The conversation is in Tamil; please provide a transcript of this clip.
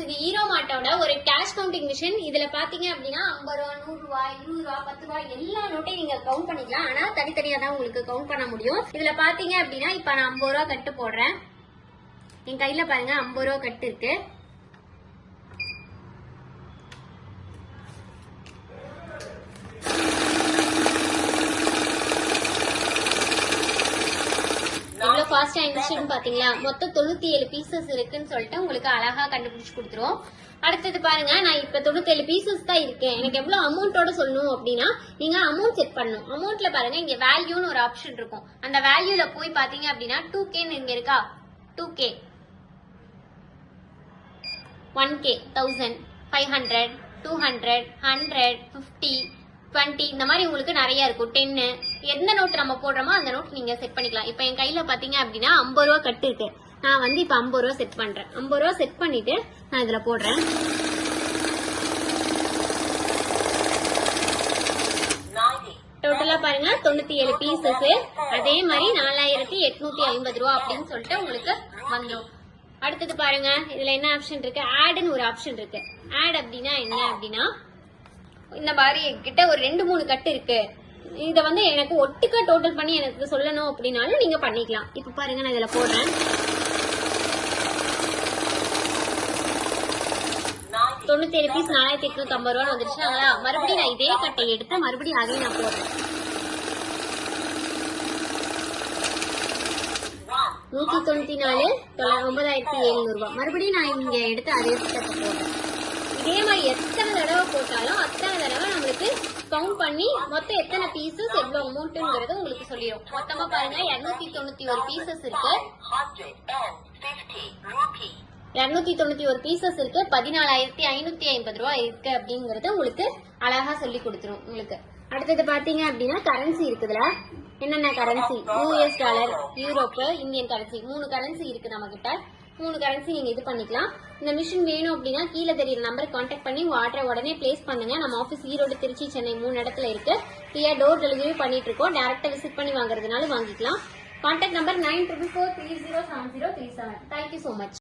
இது ஹீரோ மார்ட்டோட ஒரு கேஷ் கவுண்டிங் மிஷின். இதுல பாத்தீங்க அப்படின்னா 50 ரூபா, 100 ரூபா, 20 ரூபா, 10 ரூபா எல்லா நோட்டையும் நீங்க கவுண்ட் பண்ணிக்கலாம். ஆனா தனித்தனியா தான் உங்களுக்கு கவுண்ட் பண்ண முடியும். இதுல பாத்தீங்க அப்படின்னா இப்ப நான் 50 ரூபா கட்டு போடுறேன். என் கையில பாருங்க 50 ரூபா கட்டு இருக்கு. எவ்வளவு ஃபாஸ்டா இருந்துச்சுன்னு பாத்தீங்களா? மொத்தம் 97 பீசஸ் இருக்குன்னு சொல்லிட்டு உங்களுக்கு அழகா கண்டுபிடிச்சு கொடுத்துரும். அடுத்தது பாருங்க, நான் இப்ப 97 பீசஸ் தான் இருக்கேன். எனக்கு எவ்வளவு அமௌண்டோட சொல்லணும் அப்படின்னா நீங்க அமௌண்ட் செட் பண்ணணும். அமௌண்ட்ல பாருங்க இங்க வேல்யூன்னு ஒரு ஆப்ஷன் இருக்கும். அந்த வேல்யூல போய் பாத்தீங்க அப்படின்னா 2K இங்க இருக்கா, 2K, 1K, 1000, 500, 200, 100, 50, 20 இந்த மாதிரி உங்களுக்கு நிறைய இருக்கும். 10 எந்த நோட் நம்ம போடுறோமோ அந்த நோட் நீங்க செட் பண்ணிக்கலாம். இப்ப என் கையில பாத்தீங்க அப்படின்னா 50 ரூபா கட்டு இருக்கு. நான் வந்து இப்ப 50 ரூபா செட் பண்றேன். 50 ரூபா செட் பண்ணிட்டு நான் இதுல போடுறேன். டோட்டலா பாருங்க 97 பீசஸ். அதே மாதிரி 4850 ரூபா அப்படின்னு சொல்லிட்டு உங்களுக்கு வந்துடும். அடுத்தது பாருங்க, இதுல என்ன ஆப்ஷன் இருக்கு, ஆட்னு ஒரு ஆப்ஷன் இருக்கு. ஆட் அப்படின்னா என்ன அப்படின்னா இந்த மாதிரி கிட்ட ஒரு 2-3 கட்டு இருக்கு. இத வந்து எனக்கு ஒட்டுக்கா டோட்டல் பண்ணி எனக்கு சொல்லணும் அப்படின்னாலும் நீங்க பண்ணிக்கலாம். இப்ப பாருங்க நான் இதுல போடுறேன். 97 பீஸ் 4850 ரூபா வந்துருச்சுங்களா? மறுபடியும் நான் இதே கட்டை எடுத்து மறுபடியும் அதையும் நான் போடுறேன். 194 9700 ரூபாய். மறுபடியும் நான் இங்க எடுத்து அதே கட்டை போடுறேன். இதே மாதிரி எத்தனை தடவை போட்டாலும் அத்தனை தடவை நம்மளுக்கு கவுண்ட் பண்ணி மொத்தம் எத்தனை பீசஸ் எவ்வளவு அமௌண்ட்ங்கிறது உங்களுக்கு சொல்லிடும். மொத்தமா பாருங்க 291 பீசஸ் இருக்கு. 291 பீசஸ் இருக்கு. 14550 ரூபாய் இருக்கு அப்படிங்கறது உங்களுக்கு அழகா சொல்லி கொடுத்துரும் உங்களுக்கு. அடுத்தது பாத்தீங்க அப்படின்னா கரன்சி இருக்குதுல, என்னென்ன currency, US dollar, Europe, Indian currency, 3 currency இருக்கு நம்ம கிட்ட. 3 கரன்சி நீங்க இது பண்ணிக்கலாம். இந்த மிஷின் வேணும் அப்படின்னா கீழே தெரியுற நம்பருக்கு கான்டாக்ட் பண்ணி உங்க ஆர்டரை உடனே பிளேஸ் பண்ணுங்க. நம்ம ஆஃபீஸ் ஈரோடு, திருச்சி, சென்னை 3 இடத்துல இருக்கு. ஃப்ரீயா டோர் டெலிவரி பண்ணிட்டு இருக்கோம். டைரக்டா விசிட் பண்ணி வாங்குறதுனால வாங்கிக்கலாம். Contact number 9444307037. Thank you so much.